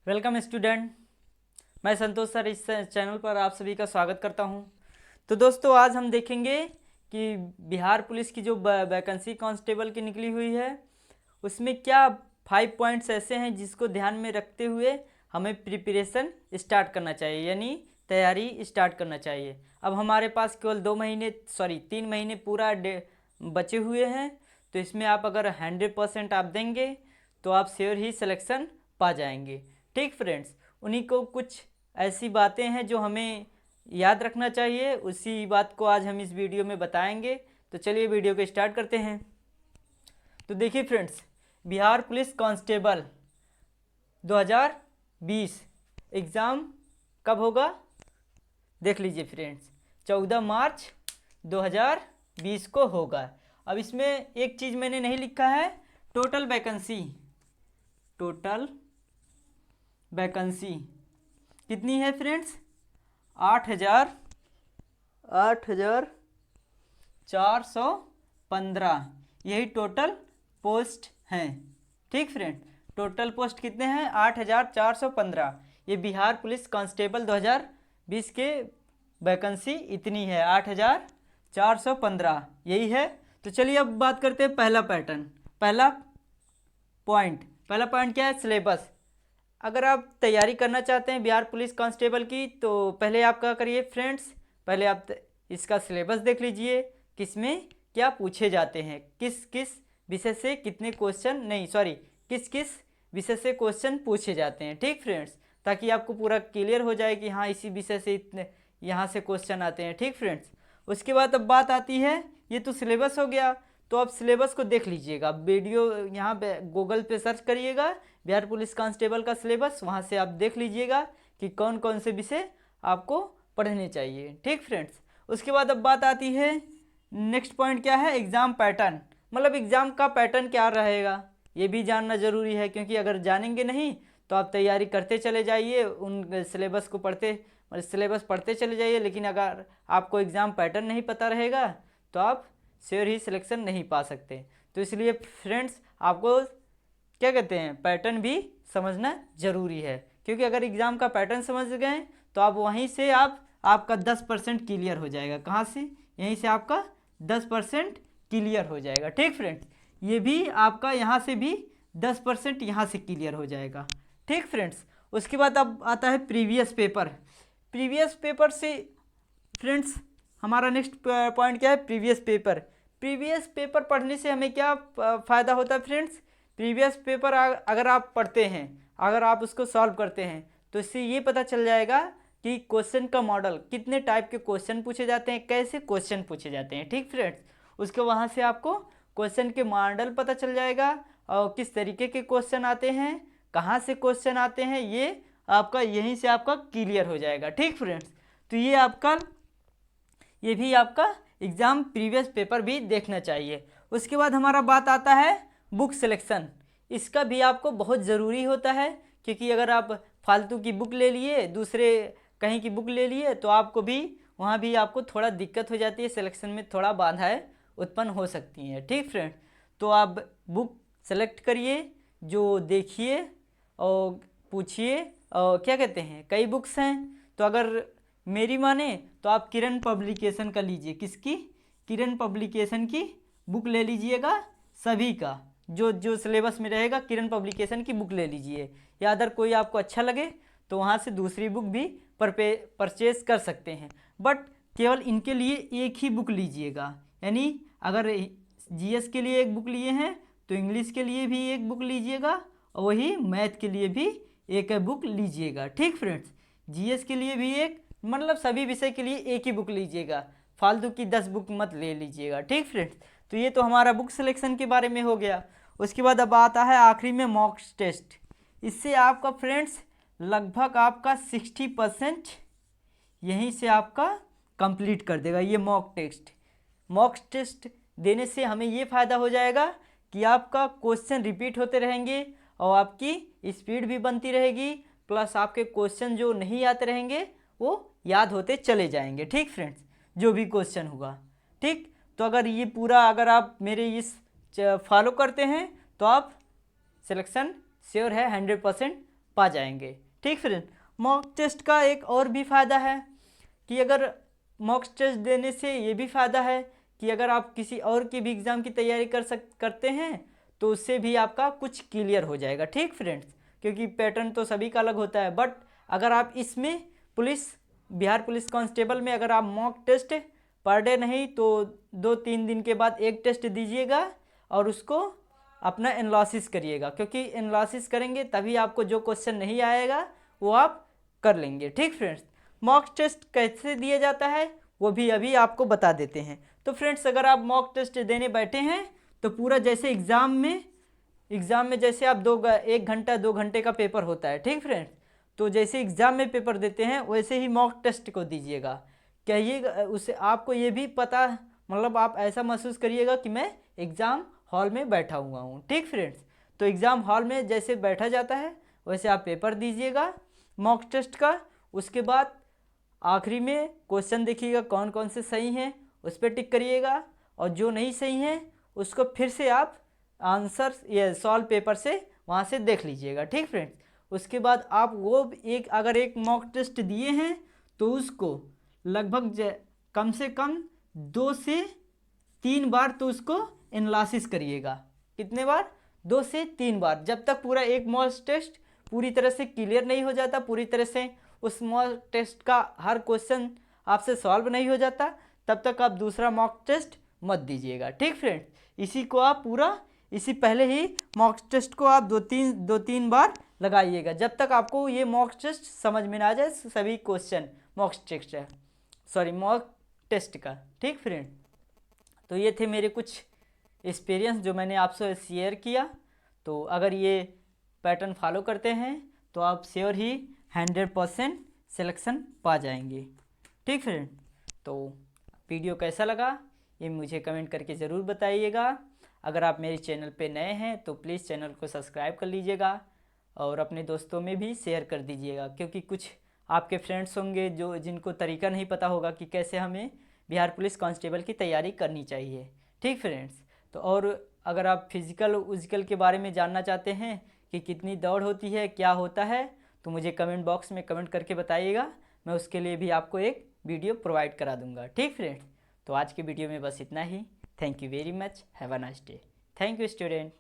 Welcome student. मैं संतोष sir इस channel पर आप सभी का स्वागत करता हूं। तो दोस्तों आज हम देखेंगे कि बिहार पुलिस की जो वैकेंसी कांस्टेबल की निकली हुई है उसमें क्या 5 पॉइंट्स ऐसे हैं जिसको ध्यान में रखते हुए हमें प्रिपरेशन स्टार्ट करना चाहिए, यानी तैयारी स्टार्ट करना चाहिए। अब हमारे पास केवल 3 महीने पूरा बचे हुए हैं, तो इसमें आप अगर 100% आप देंगे तो आप श्योर ही सिलेक्शन पा जाएंगे। ठीक फ्रेंड्स, उन्हीं को कुछ ऐसी बातें हैं जो हमें याद रखना चाहिए, उसी बात को आज हम इस वीडियो में बताएंगे। तो चलिए वीडियो को स्टार्ट करते हैं। तो देखिए friends, Bihar police constable 2020 exam कब होगा देख लीजिए फ्रेंड्स, 14 मार्च 2020 को होगा। अब इसमें एक चीज़ मैंने नहीं लिखा है, टोटल वैकेंसी कितनी है फ्रेंड्स? 8,415 यही टोटल पोस्ट हैं। ठीक फ्रेंड, टोटल पोस्ट कितने हैं? 8,415। ये बिहार पुलिस कांस्टेबल 2020 के वैकेंसी इतनी है, 8,415 यही है। तो चलिए अब बात करते हैं पहला पॉइंट क्या है? सिलेबस। अगर आप तैयारी करना चाहते हैं बिहार पुलिस कांस्टेबल की तो पहले आप क्या करिए फ्रेंड्स, पहले आप इसका सिलेबस देख लीजिए, किसमें क्या पूछे जाते हैं, किस किस विषय से कितने क्वेश्चन किस किस विषय से क्वेश्चन पूछे जाते हैं। ठीक फ्रेंड्स, ताकि आपको पूरा क्लियर हो जाए कि हाँ इसी विषय से इतने यहाँ से क्वेश्चन आते हैं। ठीक फ्रेंड्स, उसके बाद अब बात आती है, ये तो सिलेबस हो गया, तो आप सिलेबस को देख लीजिएगा। वीडियो यहाँ पे गूगल पे सर्च करिएगा बिहार पुलिस कांस्टेबल का सिलेबस, वहाँ से आप देख लीजिएगा कि कौन कौन से विषय आपको पढ़ने चाहिए। ठीक फ्रेंड्स, उसके बाद अब बात आती है, नेक्स्ट पॉइंट क्या है? Exam pattern. मतलब एग्ज़ाम का पैटर्न क्या रहेगा ये भी जानना ज़रूरी है, क्योंकि अगर जानेंगे नहीं तो आप तैयारी करते चले जाइए, उन सिलेबस पढ़ते चले जाइए, लेकिन अगर आपको एग्ज़ाम पैटर्न नहीं पता रहेगा तो आप श्योर ही सिलेक्शन नहीं पा सकते। तो इसलिए फ्रेंड्स आपको क्या कहते हैं, पैटर्न भी समझना ज़रूरी है, क्योंकि अगर एग्ज़ाम का पैटर्न समझ गए तो आप वहीं से आपका 10% क्लियर हो जाएगा। कहाँ से? यहीं से आपका 10% क्लियर हो जाएगा। ठीक फ्रेंड्स, ये भी आपका यहाँ से भी 10% यहाँ से क्लियर हो जाएगा। ठीक फ्रेंड्स, उसके बाद अब आता है प्रीवियस पेपर से फ्रेंड्स हमारा नेक्स्ट पॉइंट क्या है? प्रीवियस पेपर पढ़ने से हमें क्या फ़ायदा होता है फ्रेंड्स? प्रीवियस पेपर अगर आप पढ़ते हैं, अगर आप उसको सॉल्व करते हैं तो इससे ये पता चल जाएगा कि क्वेश्चन का मॉडल, कितने टाइप के क्वेश्चन पूछे जाते हैं, कैसे क्वेश्चन पूछे जाते हैं। ठीक फ्रेंड्स, उसके वहाँ से आपको क्वेश्चन के मॉडल पता चल जाएगा और किस तरीके के क्वेश्चन आते हैं, कहाँ से क्वेश्चन आते हैं, ये आपका यहीं से आपका क्लियर हो जाएगा। ठीक फ्रेंड्स, तो ये भी आपका एग्ज़ाम प्रीवियस पेपर भी देखना चाहिए। उसके बाद हमारा बात आता है बुक सिलेक्शन। इसका भी आपको बहुत ज़रूरी होता है, क्योंकि अगर आप फालतू की बुक ले लिए, दूसरे कहीं की बुक ले लिए, तो आपको भी वहाँ भी आपको थोड़ा दिक्कत हो जाती है, सिलेक्शन में थोड़ा बाधाएं उत्पन्न हो सकती हैं। ठीक फ्रेंड, तो आप बुक सेलेक्ट करिए, जो देखिए और पूछिए। और क्या कहते हैं, कई बुक्स हैं, तो अगर मेरी माने तो आप किरण पब्लिकेशन का लीजिए। किसकी? किरण पब्लिकेशन की बुक ले लीजिएगा। सभी का जो सिलेबस में रहेगा, किरण पब्लिकेशन की बुक ले लीजिए, या अदर कोई आपको अच्छा लगे तो वहाँ से दूसरी बुक भी परचेज कर सकते हैं। बट केवल इनके लिए एक ही बुक लीजिएगा, यानी अगर जीएस के लिए एक बुक लिए हैं तो इंग्लिश के लिए भी एक बुक लीजिएगा, और वही मैथ के लिए भी एक बुक लीजिएगा। ठीक फ्रेंड्स, जीएस के लिए भी एक, मतलब सभी विषय के लिए एक ही बुक लीजिएगा, फालतू की 10 बुक मत ले लीजिएगा। ठीक फ्रेंड्स, तो ये तो हमारा बुक सिलेक्शन के बारे में हो गया। उसके बाद अब आता है आखिरी में मॉक टेस्ट। इससे आपका फ्रेंड्स लगभग आपका 60% यहीं से आपका कंप्लीट कर देगा ये मॉक टेस्ट देने से हमें ये फ़ायदा हो जाएगा कि आपका क्वेश्चन रिपीट होते रहेंगे और आपकी स्पीड भी बनती रहेगी, प्लस आपके क्वेश्चन जो नहीं आते रहेंगे वो याद होते चले जाएंगे। ठीक फ्रेंड्स, जो भी क्वेश्चन होगा। ठीक, तो अगर आप मेरे फॉलो करते हैं तो आप सिलेक्शन श्योर है 100% पा जाएंगे। ठीक फ्रेंड, मॉक टेस्ट का एक और भी फ़ायदा है कि अगर मॉक टेस्ट देने से ये भी फ़ायदा है कि अगर आप किसी और की भी एग्ज़ाम की तैयारी करते हैं तो उससे भी आपका कुछ क्लियर हो जाएगा। ठीक फ्रेंड्स, क्योंकि पैटर्न तो सभी का अलग होता है, बट अगर आप इसमें बिहार पुलिस कांस्टेबल में अगर आप मॉक टेस्ट पर डे नहीं तो 2-3 दिन के बाद एक टेस्ट दीजिएगा और उसको अपना एनालिसिस करिएगा, क्योंकि एनालिसिस करेंगे तभी आपको जो क्वेश्चन नहीं आएगा वो आप कर लेंगे। ठीक फ्रेंड्स, मॉक टेस्ट कैसे दिया जाता है वो भी अभी आपको बता देते हैं। तो फ्रेंड्स, अगर आप मॉक टेस्ट देने बैठे हैं तो पूरा जैसे एग्ज़ाम में जैसे आप 1 घंटा 2 घंटे का पेपर होता है। ठीक फ्रेंड्स, तो जैसे एग्ज़ाम में पेपर देते हैं वैसे ही मॉक टेस्ट को दीजिएगा। कहिएगा उससे आपको ये भी पता, मतलब आप ऐसा महसूस करिएगा कि मैं एग्ज़ाम हॉल में बैठा हुआ हूँ। ठीक फ्रेंड्स, तो एग्ज़ाम हॉल में जैसे बैठा जाता है वैसे आप पेपर दीजिएगा मॉक टेस्ट का। उसके बाद आखिरी में क्वेश्चन देखिएगा कौन कौन से सही हैं, उस पर टिक करिएगा, और जो नहीं सही हैं उसको फिर से आप आंसर या सॉल्व पेपर से वहाँ से देख लीजिएगा। ठीक फ्रेंड्स, उसके बाद आप वो अगर एक मॉक टेस्ट दिए हैं तो उसको लगभग कम से कम 2 से 3 बार तो उसको एनालिसिस करिएगा। कितने बार? 2 से 3 बार, जब तक पूरा एक मॉक टेस्ट पूरी तरह से क्लियर नहीं हो जाता, पूरी तरह से उस मॉक टेस्ट का हर क्वेश्चन आपसे सॉल्व नहीं हो जाता, तब तक आप दूसरा मॉक टेस्ट मत दीजिएगा। ठीक फ्रेंड्स, इसी पहले ही मॉक टेस्ट को आप 2-3 बार लगाइएगा जब तक आपको ये मॉक टेस्ट समझ में ना आ जाए सभी क्वेश्चन मॉक टेस्ट का। ठीक फ्रेंड, तो ये थे मेरे कुछ एक्सपीरियंस जो मैंने आपसे शेयर किया। तो अगर ये पैटर्न फॉलो करते हैं तो आप श्योर ही 100% सिलेक्शन पा जाएंगे। ठीक फ्रेंड, तो वीडियो कैसा लगा ये मुझे कमेंट करके ज़रूर बताइएगा। अगर आप मेरे चैनल पे नए हैं तो प्लीज़ चैनल को सब्सक्राइब कर लीजिएगा और अपने दोस्तों में भी शेयर कर दीजिएगा, क्योंकि कुछ आपके फ्रेंड्स होंगे जिनको तरीका नहीं पता होगा कि कैसे हमें बिहार पुलिस कांस्टेबल की तैयारी करनी चाहिए। ठीक फ्रेंड्स, तो और अगर आप फिज़िकल के बारे में जानना चाहते हैं कि कितनी दौड़ होती है, क्या होता है, तो मुझे कमेंट बॉक्स में कमेंट करके बताइएगा, मैं उसके लिए भी आपको एक वीडियो प्रोवाइड करा दूंगा। ठीक फ्रेंड्स, तो आज के वीडियो में बस इतना ही। Thank you very much, have a nice day. Thank you student.